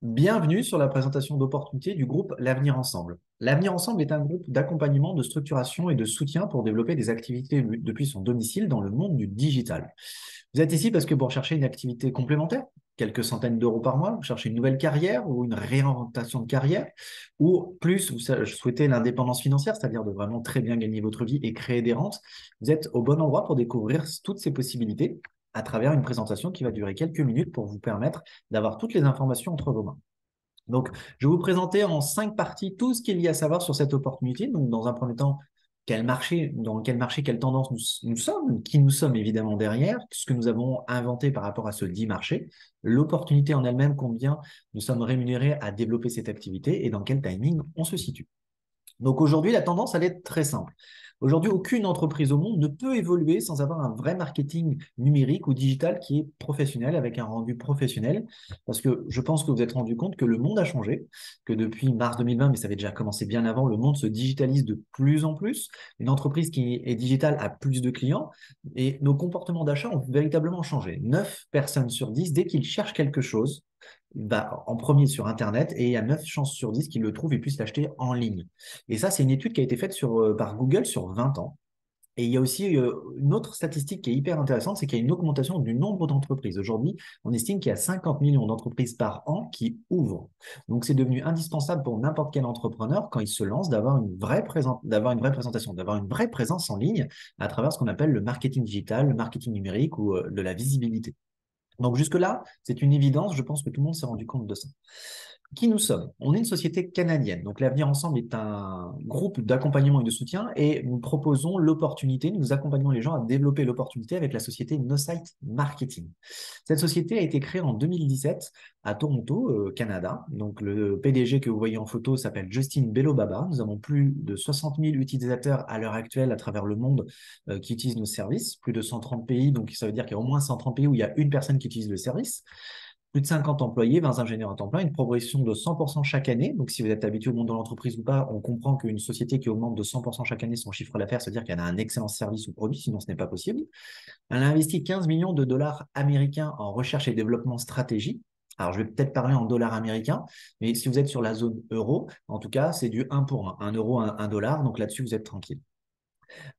Bienvenue sur la présentation d'opportunités du groupe L'Avenir Ensemble. L'Avenir Ensemble est un groupe d'accompagnement, de structuration et de soutien pour développer des activités depuis son domicile dans le monde du digital. Vous êtes ici parce que vous recherchez une activité complémentaire, quelques centaines d'euros par mois, vous cherchez une nouvelle carrière ou une réorientation de carrière, ou plus, vous souhaitez l'indépendance financière, c'est-à-dire de vraiment très bien gagner votre vie et créer des rentes. Vous êtes au bon endroit pour découvrir toutes ces possibilités à travers une présentation qui va durer quelques minutes pour vous permettre d'avoir toutes les informations entre vos mains. Donc, je vais vous présenter en 5 parties tout ce qu'il y a à savoir sur cette opportunité. Donc, dans un premier temps, dans quel marché, quelle tendance nous sommes, qui nous sommes évidemment derrière, ce que nous avons inventé par rapport à ce dit marché, l'opportunité en elle-même, combien nous sommes rémunérés à développer cette activité et dans quel timing on se situe. Donc aujourd'hui, la tendance, elle est très simple. Aujourd'hui, aucune entreprise au monde ne peut évoluer sans avoir un vrai marketing numérique ou digital qui est professionnel, avec un rendu professionnel. Parce que je pense que vous êtes rendu compte que le monde a changé, que depuis mars 2020, mais ça avait déjà commencé bien avant, le monde se digitalise de plus en plus. Une entreprise qui est digitale a plus de clients et nos comportements d'achat ont véritablement changé. 9 personnes sur 10, dès qu'ils cherchent quelque chose, va en premier sur Internet et il y a 9 chances sur 10 qu'ils le trouvent et puissent l'acheter en ligne. Et ça, c'est une étude qui a été faite par Google sur 20 ans. Et il y a aussi une autre statistique qui est hyper intéressante, c'est qu'il y a une augmentation du nombre d'entreprises. Aujourd'hui, on estime qu'il y a 50 millions d'entreprises par an qui ouvrent. Donc, c'est devenu indispensable pour n'importe quel entrepreneur, quand il se lance, d'avoir une vraie présentation, d'avoir une vraie présence en ligne à travers ce qu'on appelle le marketing digital, le marketing numérique ou de la visibilité. Donc jusque-là, c'est une évidence, je pense que tout le monde s'est rendu compte de ça. Qui nous sommes? On est une société canadienne. Donc l'Avenir Ensemble est un groupe d'accompagnement et de soutien et nous proposons l'opportunité, nous accompagnons les gens à développer l'opportunité avec la société NoSite Marketing. Cette société a été créée en 2017 à Toronto, Canada. Donc le PDG que vous voyez en photo s'appelle Justin Belobaba. Nous avons plus de 60 000 utilisateurs à l'heure actuelle à travers le monde qui utilisent nos services, plus de 130 pays. Donc ça veut dire qu'il y a au moins 130 pays où il y a une personne qui utilise le service. Plus de 50 employés, 20 ingénieurs à temps plein, une progression de 100% chaque année. Donc, si vous êtes habitué au monde de l'entreprise ou pas, on comprend qu'une société qui augmente de 100% chaque année son chiffre d'affaires, c'est-à-dire qu'elle a un excellent service ou produit, sinon ce n'est pas possible. Elle a investi 15 millions de dollars américains en recherche et développement stratégie. Alors, je vais peut-être parler en dollars américains, mais si vous êtes sur la zone euro, en tout cas, c'est du 1 pour 1. 1 euro, 1 dollar. Donc là-dessus, vous êtes tranquille.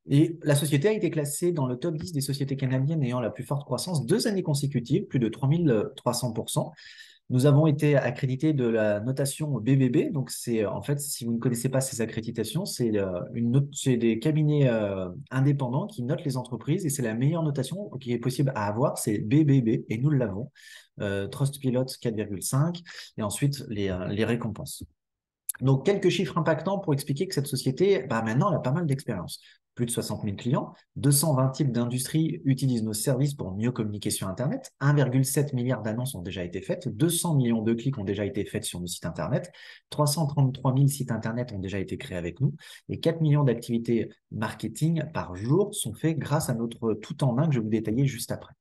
Et la société a été classée dans le top 10 des sociétés canadiennes ayant la plus forte croissance 2 années consécutives, plus de 3300%. Nous avons été accrédités de la notation BBB. Donc, c'est en fait, si vous ne connaissez pas ces accréditations, c'est des cabinets indépendants qui notent les entreprises et c'est la meilleure notation qui est possible à avoir, c'est BBB et nous l'avons. Trustpilot 4,5 et ensuite les récompenses. Donc, quelques chiffres impactants pour expliquer que cette société, maintenant, elle a pas mal d'expérience. Plus de 60 000 clients, 220 types d'industries utilisent nos services pour mieux communiquer sur Internet, 1,7 milliard d'annonces ont déjà été faites, 200 millions de clics ont déjà été faits sur nos sites Internet, 333 000 sites Internet ont déjà été créés avec nous, et 4 millions d'activités marketing par jour sont faites grâce à notre tout en un que je vais vous détailler juste après.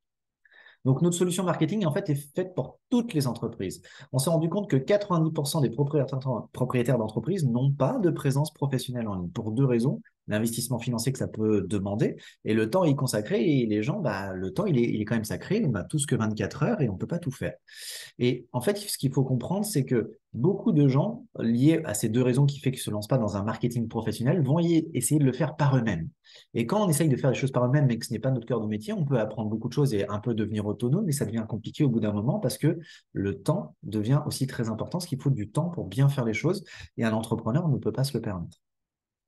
Donc, notre solution marketing, en fait, est faite pour toutes les entreprises. On s'est rendu compte que 90% des propriétaires d'entreprises n'ont pas de présence professionnelle en ligne pour 2 raisons. L'investissement financier que ça peut demander et le temps à y consacrer. Et les gens, le temps, il est quand même sacré. On n'a tous que 24 heures et on ne peut pas tout faire. Et en fait, ce qu'il faut comprendre, c'est que beaucoup de gens, liés à ces 2 raisons qui fait qu'ils ne se lancent pas dans un marketing professionnel, vont essayer de le faire par eux-mêmes. Et quand on essaye de faire les choses par eux-mêmes, mais que ce n'est pas notre cœur de métier, on peut apprendre beaucoup de choses et un peu devenir autonome, mais ça devient compliqué au bout d'un moment parce que le temps devient aussi très important, parce qu'il faut du temps pour bien faire les choses, et un entrepreneur ne peut pas se le permettre.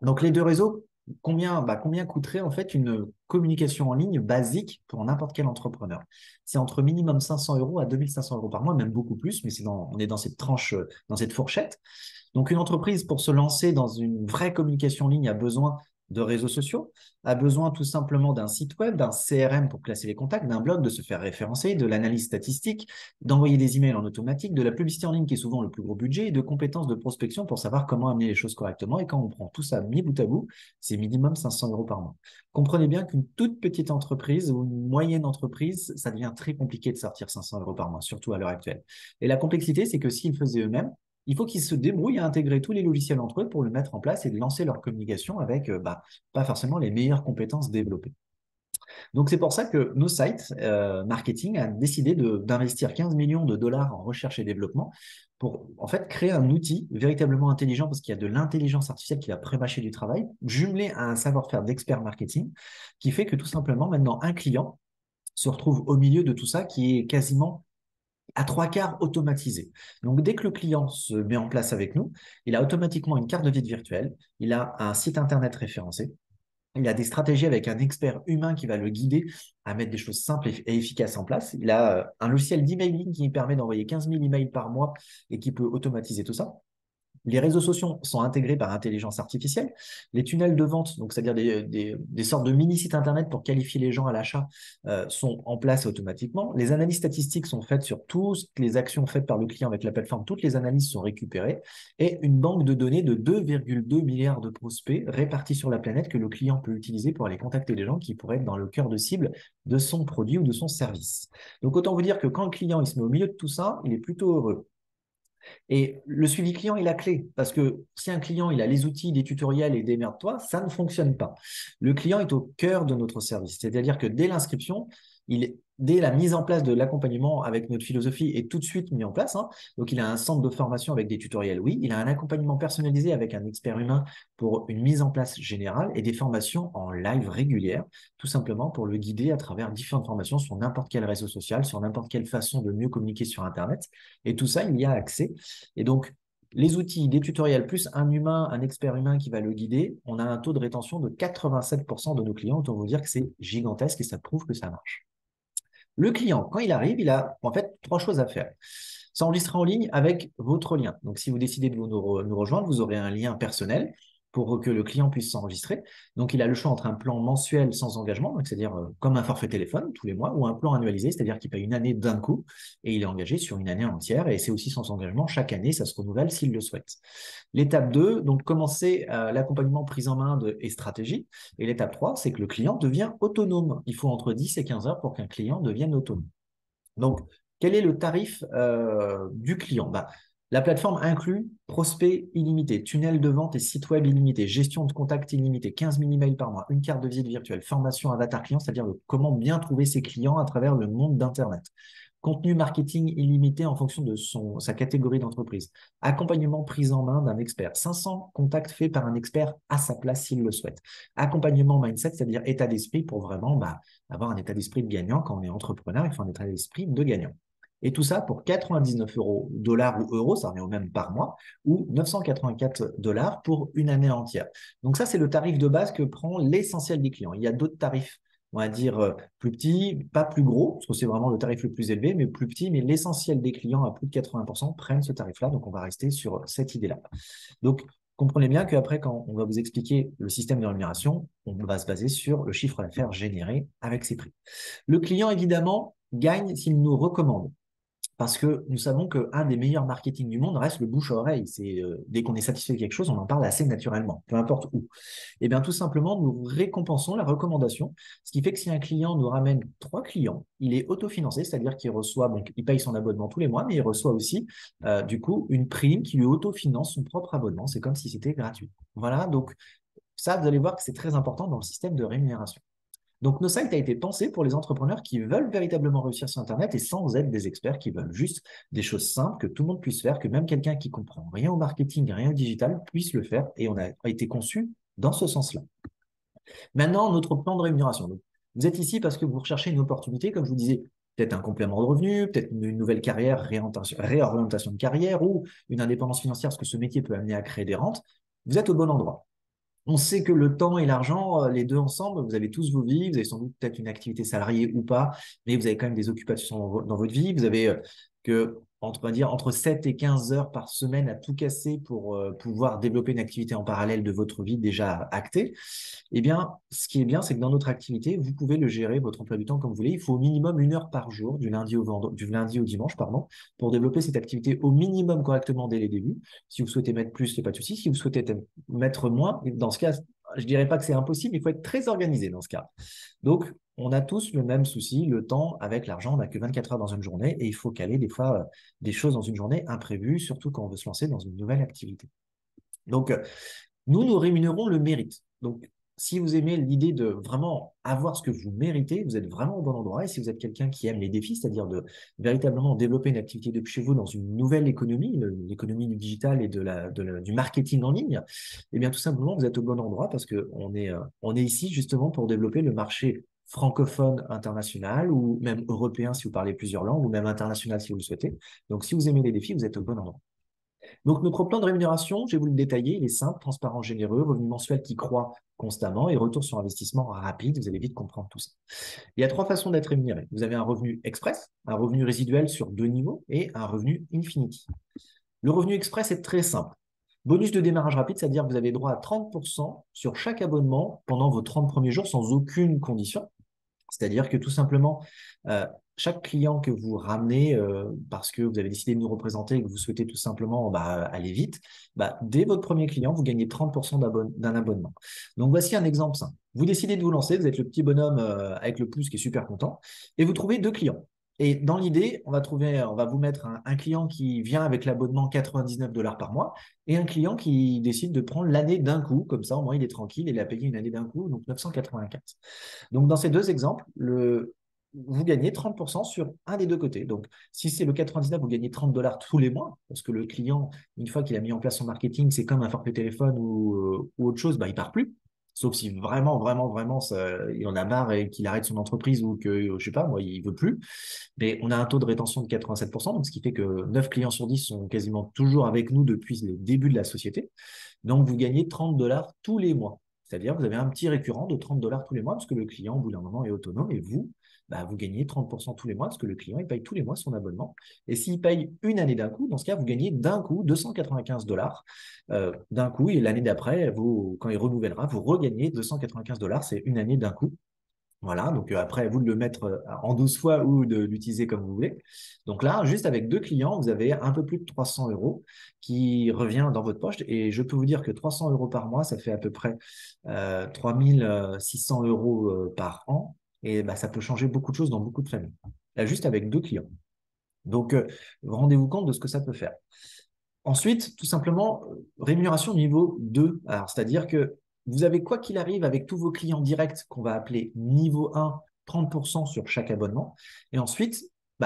Donc, les 2 réseaux, combien coûterait en fait une communication en ligne basique pour n'importe quel entrepreneur? C'est entre minimum 500 euros à 2500 euros par mois, même beaucoup plus, mais on est dans cette tranche, dans cette fourchette. Donc, une entreprise, pour se lancer dans une vraie communication en ligne, a besoin de réseaux sociaux, a besoin tout simplement d'un site web, d'un CRM pour classer les contacts, d'un blog, de se faire référencer, de l'analyse statistique, d'envoyer des emails en automatique, de la publicité en ligne qui est souvent le plus gros budget et de compétences de prospection pour savoir comment amener les choses correctement. Et quand on prend tout ça mis bout à bout, c'est minimum 500 euros par mois. Comprenez bien qu'une toute petite entreprise ou une moyenne entreprise, ça devient très compliqué de sortir 500 euros par mois, surtout à l'heure actuelle. Et la complexité, c'est que s'ils le faisaient eux-mêmes, il faut qu'ils se débrouillent à intégrer tous les logiciels entre eux pour le mettre en place et de lancer leur communication avec pas forcément les meilleures compétences développées. Donc, c'est pour ça que nos sites marketing a décidé d'investir 15 millions de dollars en recherche et développement pour en fait créer un outil véritablement intelligent parce qu'il y a de l'intelligence artificielle qui va pré-mâcher du travail, jumelé à un savoir-faire d'expert marketing qui fait que tout simplement maintenant un client se retrouve au milieu de tout ça qui est quasiment à trois quarts automatisé. Donc, dès que le client se met en place avec nous, il a automatiquement une carte de visite virtuelle, il a un site internet référencé, il a des stratégies avec un expert humain qui va le guider à mettre des choses simples et efficaces en place. Il a un logiciel d'emailing qui lui permet d'envoyer 15 000 emails par mois et qui peut automatiser tout ça. Les réseaux sociaux sont intégrés par intelligence artificielle. Les tunnels de vente, donc c'est-à-dire des sortes de mini-sites internet pour qualifier les gens à l'achat, sont en place automatiquement. Les analyses statistiques sont faites sur toutes les actions faites par le client avec la plateforme. Toutes les analyses sont récupérées et une banque de données de 2,2 milliards de prospects répartis sur la planète que le client peut utiliser pour aller contacter des gens qui pourraient être dans le cœur de cible de son produit ou de son service. Donc autant vous dire que quand le client il se met au milieu de tout ça, il est plutôt heureux. Et le suivi client est la clé, parce que si un client il a les outils, des tutoriels et démerde-toi, ça ne fonctionne pas. Le client est au cœur de notre service, c'est-à-dire que dès l'inscription, dès la mise en place de l'accompagnement avec notre philosophie est tout de suite mis en place, hein. Donc, il a un centre de formation avec des tutoriels, oui. Il a un accompagnement personnalisé avec un expert humain pour une mise en place générale et des formations en live régulières, tout simplement pour le guider à travers différentes formations sur n'importe quel réseau social, sur n'importe quelle façon de mieux communiquer sur Internet. Et tout ça, il y a accès. Et donc, les outils, des tutoriels, plus un humain, un expert humain qui va le guider, on a un taux de rétention de 87% de nos clients. Autant vous dire que c'est gigantesque et ça prouve que ça marche. Le client, quand il arrive, il a en fait trois choses à faire. S'enregistrer en ligne avec votre lien. Donc, si vous décidez de nous rejoindre, vous aurez un lien personnel pour que le client puisse s'enregistrer. Donc, il a le choix entre un plan mensuel sans engagement, c'est-à-dire comme un forfait téléphone tous les mois, ou un plan annualisé, c'est-à-dire qu'il paye une année d'un coup et il est engagé sur une année entière. Et c'est aussi sans engagement. Chaque année, ça se renouvelle s'il le souhaite. L'étape 2, donc commencer l'accompagnement prise en main et stratégie. Et l'étape 3, c'est que le client devient autonome. Il faut entre 10 et 15 heures pour qu'un client devienne autonome. Donc, quel est le tarif du client? La plateforme inclut prospect illimité, tunnel de vente et site web illimité, gestion de contact illimité, 15 000 emails par mois, une carte de visite virtuelle, formation avatar client, c'est-à-dire comment bien trouver ses clients à travers le monde d'Internet. Contenu marketing illimité en fonction de sa catégorie d'entreprise. Accompagnement prise en main d'un expert. 500 contacts faits par un expert à sa place s'il le souhaite. Accompagnement mindset, c'est-à-dire état d'esprit pour vraiment avoir un état d'esprit de gagnant. Quand on est entrepreneur, il faut un état d'esprit de gagnant. Et tout ça pour 99 euros, dollars ou euros, ça revient au même par mois, ou 984 dollars pour une année entière. Donc ça, c'est le tarif de base que prend l'essentiel des clients. Il y a d'autres tarifs, on va dire plus petits, pas plus gros, parce que c'est vraiment le tarif le plus élevé, mais plus petit, mais l'essentiel des clients, à plus de 80%, prennent ce tarif-là. Donc on va rester sur cette idée-là. Donc, comprenez bien qu'après, quand on va vous expliquer le système de rémunération, on va se baser sur le chiffre d'affaires généré avec ces prix. Le client, évidemment, gagne s'il nous recommande. Parce que nous savons qu'un des meilleurs marketing du monde reste le bouche à oreille. C'est dès qu'on est satisfait de quelque chose, on en parle assez naturellement, peu importe où. Et bien tout simplement, nous récompensons la recommandation, ce qui fait que si un client nous ramène trois clients, il est autofinancé, c'est-à-dire qu'il reçoit, donc il paye son abonnement tous les mois, mais il reçoit aussi du coup une prime qui lui autofinance son propre abonnement. C'est comme si c'était gratuit. Voilà, donc ça, vous allez voir que c'est très important dans le système de rémunération. Donc, nos sites a été pensé pour les entrepreneurs qui veulent véritablement réussir sur Internet et sans être des experts, qui veulent juste des choses simples que tout le monde puisse faire, que même quelqu'un qui comprend rien au marketing, rien au digital puisse le faire. Et on a été conçu dans ce sens-là. Maintenant, notre plan de rémunération. Donc, vous êtes ici parce que vous recherchez une opportunité, comme je vous disais, peut-être un complément de revenu, peut-être une nouvelle carrière, réorientation de carrière ou une indépendance financière, parce que ce métier peut amener à créer des rentes. Vous êtes au bon endroit. On sait que le temps et l'argent, les deux ensemble, vous avez tous vos vies, vous avez sans doute peut-être une activité salariée ou pas, mais vous avez quand même des occupations dans votre vie. Vous avez on va dire, entre 7 et 15 heures par semaine à tout casser pour pouvoir développer une activité en parallèle de votre vie déjà actée. Eh bien, ce qui est bien, c'est que dans notre activité, vous pouvez le gérer, votre emploi du temps, comme vous voulez. Il faut au minimum 1 heure par jour, du lundi au dimanche, pardon, pour développer cette activité au minimum correctement dès les débuts. Si vous souhaitez mettre plus, il n'y a pas de souci. Si vous souhaitez mettre moins, dans ce cas, je ne dirais pas que c'est impossible, il faut être très organisé dans ce cas. Donc, on a tous le même souci, le temps avec l'argent, on n'a que 24 heures dans une journée et il faut caler des fois des choses dans une journée imprévues, surtout quand on veut se lancer dans une nouvelle activité. Donc, nous rémunérons le mérite. Donc, si vous aimez l'idée de vraiment avoir ce que vous méritez, vous êtes vraiment au bon endroit. Et si vous êtes quelqu'un qui aime les défis, c'est-à-dire de véritablement développer une activité depuis chez vous dans une nouvelle économie, l'économie du digital et du marketing en ligne, eh bien tout simplement, vous êtes au bon endroit parce on est ici justement pour développer le marché francophone international ou même européen si vous parlez plusieurs langues ou même international si vous le souhaitez. Donc si vous aimez les défis, vous êtes au bon endroit. Donc, notre plan de rémunération, je vais vous le détailler, il est simple, transparent, généreux, revenu mensuel qui croît constamment et retour sur investissement rapide. Vous allez vite comprendre tout ça. Il y a trois façons d'être rémunéré. Vous avez un revenu express, un revenu résiduel sur deux niveaux et un revenu infinity. Le revenu express est très simple. Bonus de démarrage rapide, c'est-à-dire que vous avez droit à 30% sur chaque abonnement pendant vos 30 premiers jours sans aucune condition. C'est-à-dire que tout simplement, euh, chaque client que vous ramenez parce que vous avez décidé de nous représenter et que vous souhaitez tout simplement aller vite, dès votre premier client, vous gagnez 30% d'un abonnement. Donc voici un exemple simple. Vous décidez de vous lancer, vous êtes le petit bonhomme avec le pouce qui est super content, et vous trouvez deux clients. Et dans l'idée, on va vous mettre un client qui vient avec l'abonnement 99 $ par mois et un client qui décide de prendre l'année d'un coup, comme ça au moins il est tranquille, il a payé une année d'un coup, donc 984. Donc, dans ces deux exemples, vous gagnez 30% sur un des deux côtés. Donc, si c'est le 99, vous gagnez 30 $ tous les mois, parce que le client, une fois qu'il a mis en place son marketing, c'est comme un forfait téléphone ou autre chose, il ne part plus. Sauf si vraiment, vraiment, vraiment, il en a marre et qu'il arrête son entreprise ou que, je sais pas, moi, il veut plus. Mais on a un taux de rétention de 87%, donc ce qui fait que 9 clients sur 10 sont quasiment toujours avec nous depuis le début de la société. Donc, vous gagnez 30 $ tous les mois. C'est-à-dire que vous avez un petit récurrent de 30 $ tous les mois parce que le client, au bout d'un moment, est autonome et vous, vous gagnez 30% tous les mois parce que le client, il paye tous les mois son abonnement. Et s'il paye une année d'un coup, dans ce cas, vous gagnez d'un coup 295 $ d'un coup. Et l'année d'après, quand il renouvellera, vous regagnez 295 $. C'est une année d'un coup. Voilà, donc après, à vous de le mettre en 12 fois ou de l'utiliser comme vous voulez. Donc là, juste avec deux clients, vous avez un peu plus de 300 € qui revient dans votre poche. Et je peux vous dire que 300 € par mois, ça fait à peu près 3600 € par an. Et ça peut changer beaucoup de choses dans beaucoup de familles. Là, juste avec deux clients. Donc, rendez-vous compte de ce que ça peut faire. Ensuite, tout simplement, rémunération niveau 2. Alors, c'est-à-dire que vous avez, quoi qu'il arrive, avec tous vos clients directs qu'on va appeler niveau 1, 30% sur chaque abonnement. Et ensuite,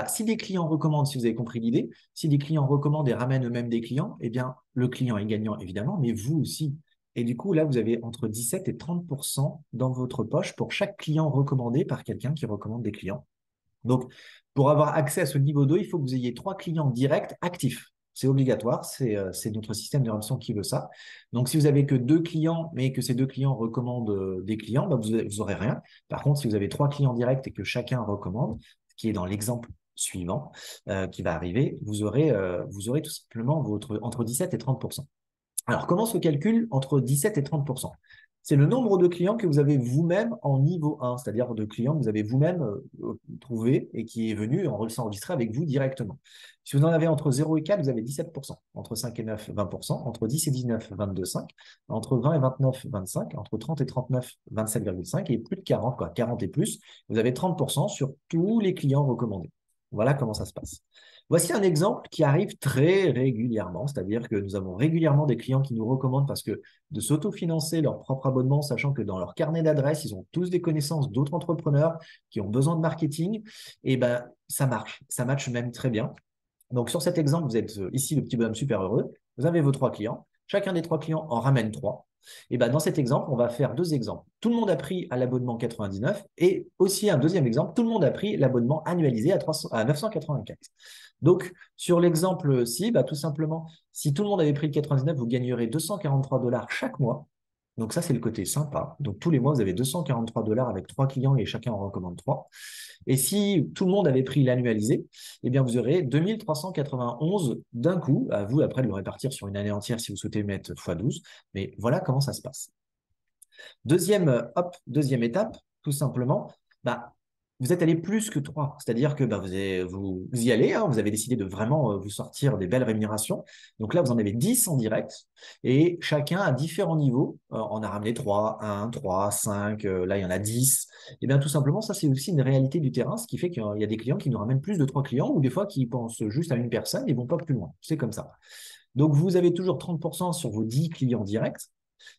si des clients recommandent, si vous avez compris l'idée, si des clients recommandent et ramènent eux-mêmes des clients, eh bien, le client est gagnant, évidemment, mais vous aussi. Et du coup, là, vous avez entre 17 et 30% dans votre poche pour chaque client recommandé par quelqu'un qui recommande des clients. Donc, pour avoir accès à ce niveau 2, il faut que vous ayez trois clients directs actifs. C'est obligatoire, c'est notre système de rémunération qui veut ça. Donc, si vous avez que deux clients, mais que ces deux clients recommandent des clients, vous aurez rien. Par contre, si vous avez trois clients directs et que chacun recommande, ce qui est dans l'exemple suivant qui va arriver, vous aurez tout simplement entre 17 et 30%. Alors, comment se calcule entre 17 et 30%? C'est le nombre de clients que vous avez vous-même en niveau 1, c'est-à-dire de clients que vous avez vous-même trouvé et qui est venu s'enregistrer avec vous directement. Si vous en avez entre 0 et 4, vous avez 17%. Entre 5 et 9, 20%. Entre 10 et 19, 22,5. Entre 20 et 29, 25. Entre 30 et 39, 27,5. Et plus de 40, 40 et plus, vous avez 30% sur tous les clients recommandés. Voilà comment ça se passe. Voici un exemple qui arrive très régulièrement, c'est-à-dire que nous avons régulièrement des clients qui nous recommandent parce que de s'autofinancer leur propre abonnement, sachant que dans leur carnet d'adresses, ils ont tous des connaissances d'autres entrepreneurs qui ont besoin de marketing, et ça marche, ça matche même très bien. Donc sur cet exemple, vous êtes ici le petit bonhomme super heureux, vous avez vos trois clients, chacun des trois clients en ramène trois. Et dans cet exemple, on va faire deux exemples. Tout le monde a pris à l'abonnement 99 et aussi un deuxième exemple, tout le monde a pris l'abonnement annualisé à 984. Donc, sur l'exemple-ci, tout simplement, si tout le monde avait pris le 99, vous gagnerez 243 $ chaque mois. Donc, ça, c'est le côté sympa. Donc, tous les mois, vous avez 243 $ avec trois clients et chacun en recommande trois. Et si tout le monde avait pris l'annualisé, eh bien, vous aurez 2391 d'un coup. À vous, après, de le répartir sur une année entière si vous souhaitez mettre x12. Mais voilà comment ça se passe. Deuxième étape, tout simplement, vous êtes allé plus que 3. C'est-à-dire que vous y allez, hein, vous avez décidé de vraiment vous sortir des belles rémunérations. Donc là, vous en avez 10 en direct et chacun à différents niveaux. On a ramené 3, 1, 3, 5, là, il y en a 10. Et bien, tout simplement, ça, c'est aussi une réalité du terrain, ce qui fait qu'il y a des clients qui nous ramènent plus de 3 clients ou des fois qui pensent juste à une personne et ne vont pas plus loin. C'est comme ça. Donc, vous avez toujours 30% sur vos 10 clients directs.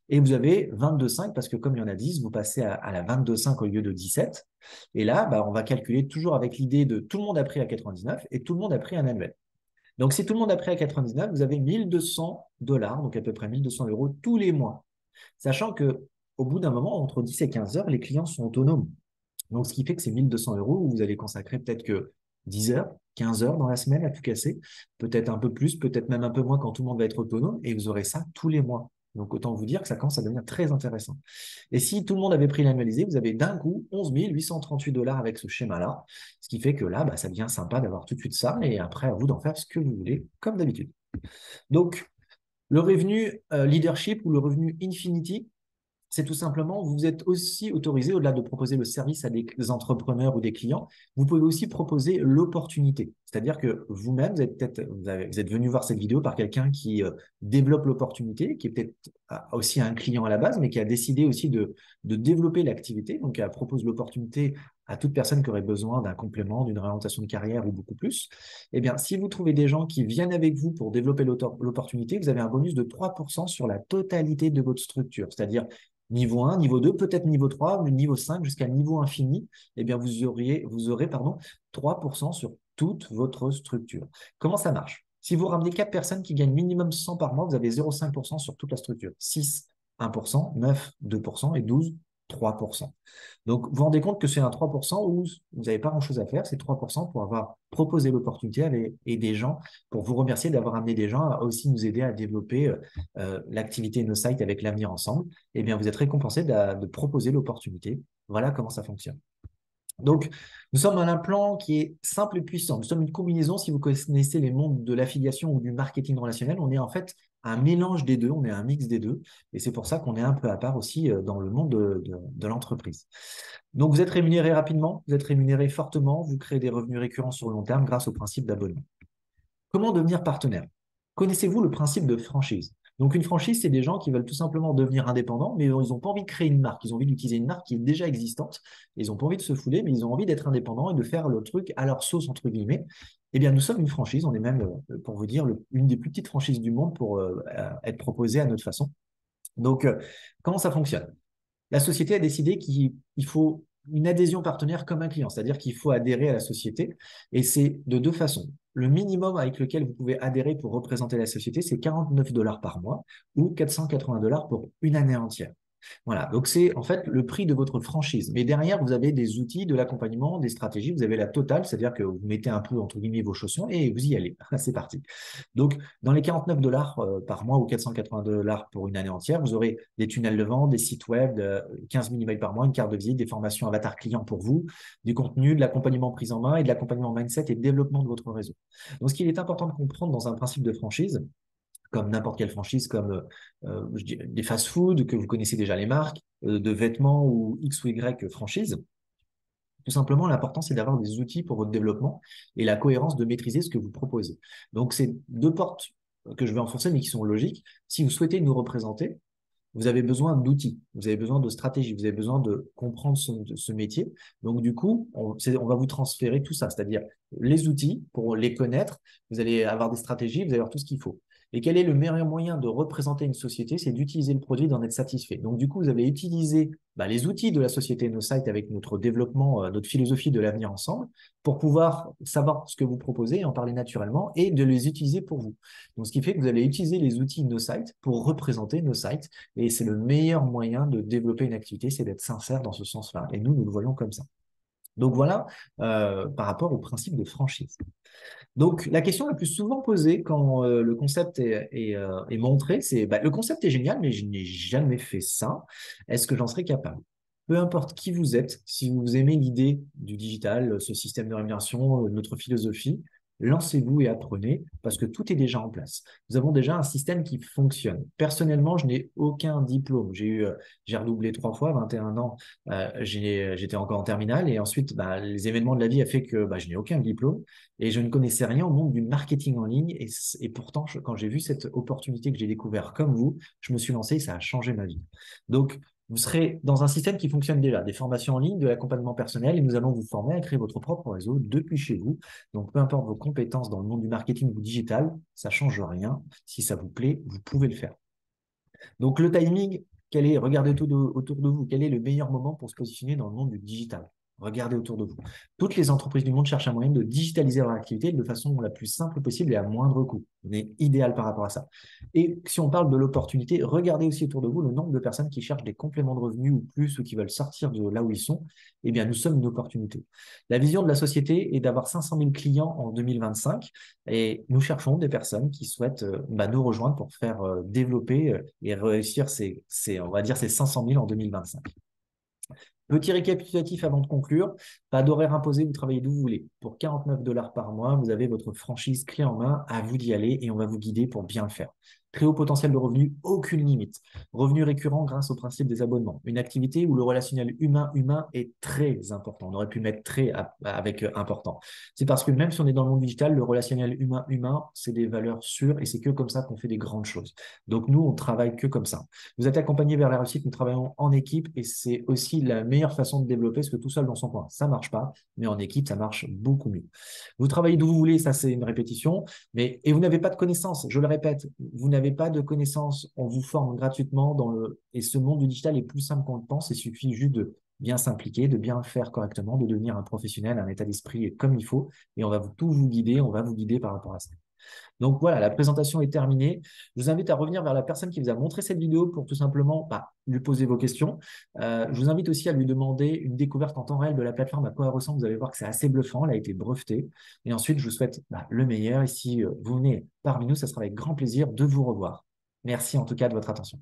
Et vous avez 22,5 parce que comme il y en a 10, vous passez à la 22,5 au lieu de 17. Et là, bah, on va calculer toujours avec l'idée de tout le monde a pris à 99 et tout le monde a pris un annuel. Donc, si tout le monde a pris à 99, vous avez 1 200 $, donc à peu près 1 200 € tous les mois. Sachant que au bout d'un moment, entre 10 et 15 heures, les clients sont autonomes. Donc, ce qui fait que c'est 1 200 € où vous allez consacrer peut-être que 10 heures, 15 heures dans la semaine à tout casser, peut-être un peu plus, peut-être même un peu moins quand tout le monde va être autonome, et vous aurez ça tous les mois. Donc, autant vous dire que ça commence à devenir très intéressant. Et si tout le monde avait pris l'annualisé, vous avez d'un coup 11 838 $ avec ce schéma-là, ce qui fait que là, bah, ça devient sympa d'avoir tout de suite ça, et après, à vous d'en faire ce que vous voulez, comme d'habitude. Donc, le revenu leadership ou le revenu infinity, c'est tout simplement, vous êtes aussi autorisé, au-delà de proposer le service à des entrepreneurs ou des clients, vous pouvez aussi proposer l'opportunité. C'est-à-dire que vous-même, vous êtes venu voir cette vidéo par quelqu'un qui développe l'opportunité, qui est peut-être aussi un client à la base, mais qui a décidé aussi de développer l'activité, donc elle propose l'opportunité à toute personne qui aurait besoin d'un complément, d'une orientation de carrière ou beaucoup plus. Eh bien, si vous trouvez des gens qui viennent avec vous pour développer l'opportunité, vous avez un bonus de 3% sur la totalité de votre structure. C'est-à-dire niveau 1, niveau 2, peut-être niveau 3, mais niveau 5 jusqu'à niveau infini, eh bien vous aurez 3% sur toute votre structure. Comment ça marche? Si vous ramenez 4 personnes qui gagnent minimum 100 par mois, vous avez 0,5% sur toute la structure. 6, 1%, 9, 2% et 12, 3%. Donc, vous vous rendez compte que c'est un 3% où vous n'avez pas grand-chose à faire. C'est 3% pour avoir proposé l'opportunité et des gens, pour vous remercier d'avoir amené des gens à aussi nous aider à développer l'activité No Site avec l'avenir ensemble. Eh bien, vous êtes récompensé de proposer l'opportunité. Voilà comment ça fonctionne. Donc, nous sommes un plan qui est simple et puissant. Nous sommes une combinaison, si vous connaissez les mondes de l'affiliation ou du marketing relationnel, on est en fait un mélange des deux, on est un mix des deux. Et c'est pour ça qu'on est un peu à part aussi dans le monde de l'entreprise. Donc, vous êtes rémunéré rapidement, vous êtes rémunéré fortement, vous créez des revenus récurrents sur le long terme grâce au principe d'abonnement. Comment devenir partenaire? Connaissez-vous le principe de franchise? Donc, une franchise, c'est des gens qui veulent tout simplement devenir indépendants, mais ils n'ont pas envie de créer une marque. Ils ont envie d'utiliser une marque qui est déjà existante. Ils n'ont pas envie de se fouler, mais ils ont envie d'être indépendants et de faire le truc à leur sauce, entre guillemets. Eh bien, nous sommes une franchise. On est même, pour vous dire, une des plus petites franchises du monde pour être proposée à notre façon. Donc, comment ça fonctionne? La société a décidé qu'il faut une adhésion partenaire comme un client, c'est-à-dire qu'il faut adhérer à la société. Et c'est de deux façons. Le minimum avec lequel vous pouvez adhérer pour représenter la société, c'est 49 $ par mois ou 480 $ pour une année entière. Voilà, donc c'est en fait le prix de votre franchise. Mais derrière, vous avez des outils, de l'accompagnement, des stratégies. Vous avez la totale, c'est-à-dire que vous mettez un peu, entre guillemets, vos chaussons et vous y allez. C'est parti. Donc, dans les 49 $ par mois ou 480 $ pour une année entière, vous aurez des tunnels de vente, des sites web, 15 000 emails par mois, une carte de visite, des formations avatar client pour vous, du contenu, de l'accompagnement prise en main et de l'accompagnement mindset et développement de votre réseau. Donc, ce qu'il est important de comprendre dans un principe de franchise, comme n'importe quelle franchise, comme des fast-food que vous connaissez déjà les marques, de vêtements ou X ou Y franchise. Tout simplement, l'important, c'est d'avoir des outils pour votre développement et la cohérence de maîtriser ce que vous proposez. Donc, c'est deux portes que je vais enfoncer, mais qui sont logiques. Si vous souhaitez nous représenter, vous avez besoin d'outils, vous avez besoin de stratégie, vous avez besoin de comprendre ce métier. Donc, du coup, on va vous transférer tout ça, c'est-à-dire les outils pour les connaître. Vous allez avoir des stratégies, vous allez avoir tout ce qu'il faut. Et quel est le meilleur moyen de représenter une société? C'est d'utiliser le produit, d'en être satisfait. Donc, du coup, vous avez utilisé les outils de la société NoSite avec notre développement, notre philosophie de l'avenir ensemble pour pouvoir savoir ce que vous proposez et en parler naturellement et de les utiliser pour vous. Donc, ce qui fait que vous allez utiliser les outils NoSite pour représenter NoSite et c'est le meilleur moyen de développer une activité, c'est d'être sincère dans ce sens-là. Et nous le voyons comme ça. Donc voilà, par rapport au principe de franchise. Donc la question la plus souvent posée quand le concept est montré, c'est le concept est génial, mais je n'ai jamais fait ça. Est-ce que j'en serais capable? Peu importe qui vous êtes, si vous aimez l'idée du digital, ce système de rémunération, notre philosophie, lancez-vous et apprenez parce que tout est déjà en place. Nous avons déjà un système qui fonctionne. Personnellement, je n'ai aucun diplôme. J'ai redoublé 3 fois, 21 ans. J'étais encore en terminale et ensuite, les événements de la vie a fait que je n'ai aucun diplôme et je ne connaissais rien au monde du marketing en ligne. Et pourtant, quand j'ai vu cette opportunité que j'ai découvert comme vous, je me suis lancé et ça a changé ma vie. Donc, vous serez dans un système qui fonctionne déjà, des formations en ligne, de l'accompagnement personnel, et nous allons vous former à créer votre propre réseau depuis chez vous. Donc, peu importe vos compétences dans le monde du marketing ou digital, ça ne change rien. Si ça vous plaît, vous pouvez le faire. Donc, le timing, quel est, regardez autour de vous, quel est le meilleur moment pour se positionner dans le monde du digital? Regardez autour de vous. Toutes les entreprises du monde cherchent un moyen de digitaliser leur activité de façon la plus simple possible et à moindre coût. On est idéal par rapport à ça. Et si on parle de l'opportunité, regardez aussi autour de vous le nombre de personnes qui cherchent des compléments de revenus ou plus ou qui veulent sortir de là où ils sont. Eh bien, nous sommes une opportunité. La vision de la société est d'avoir 500 000 clients en 2025 et nous cherchons des personnes qui souhaitent nous rejoindre pour faire développer et réussir on va dire, ces 500 000 en 2025. Petit récapitulatif avant de conclure, pas d'horaire imposé, vous travaillez d'où vous voulez. Pour 49 $ par mois, vous avez votre franchise clé en main, à vous d'y aller et on va vous guider pour bien le faire. Très haut potentiel de revenus, aucune limite. Revenus récurrents grâce au principe des abonnements. Une activité où le relationnel humain-humain est très important. On aurait pu mettre très avec important. C'est parce que même si on est dans le monde digital, le relationnel humain-humain, c'est des valeurs sûres et c'est que comme ça qu'on fait des grandes choses. Donc nous, on travaille que comme ça. Vous êtes accompagné vers la réussite, nous travaillons en équipe et c'est aussi la meilleure façon de développer parce que tout seul dans son coin, ça marche pas, mais en équipe, ça marche beaucoup mieux. Vous travaillez d'où vous voulez, ça c'est une répétition, et vous n'avez pas de connaissances, je le répète, vous n'avez pas de connaissances, on vous forme gratuitement et ce monde du digital est plus simple qu'on le pense, il suffit juste de bien s'impliquer, de bien le faire correctement, de devenir un professionnel, un état d'esprit comme il faut, et on va tout vous guider, on va vous guider par rapport à ça. Donc voilà, la présentation est terminée. Je vous invite à revenir vers la personne qui vous a montré cette vidéo pour tout simplement lui poser vos questions. Je vous invite aussi à lui demander une découverte en temps réel de la plateforme, à quoi elle ressemble. Vous allez voir que c'est assez bluffant, elle a été brevetée. Et ensuite, je vous souhaite le meilleur. Et si vous venez parmi nous, ça sera avec grand plaisir de vous revoir. Merci en tout cas de votre attention.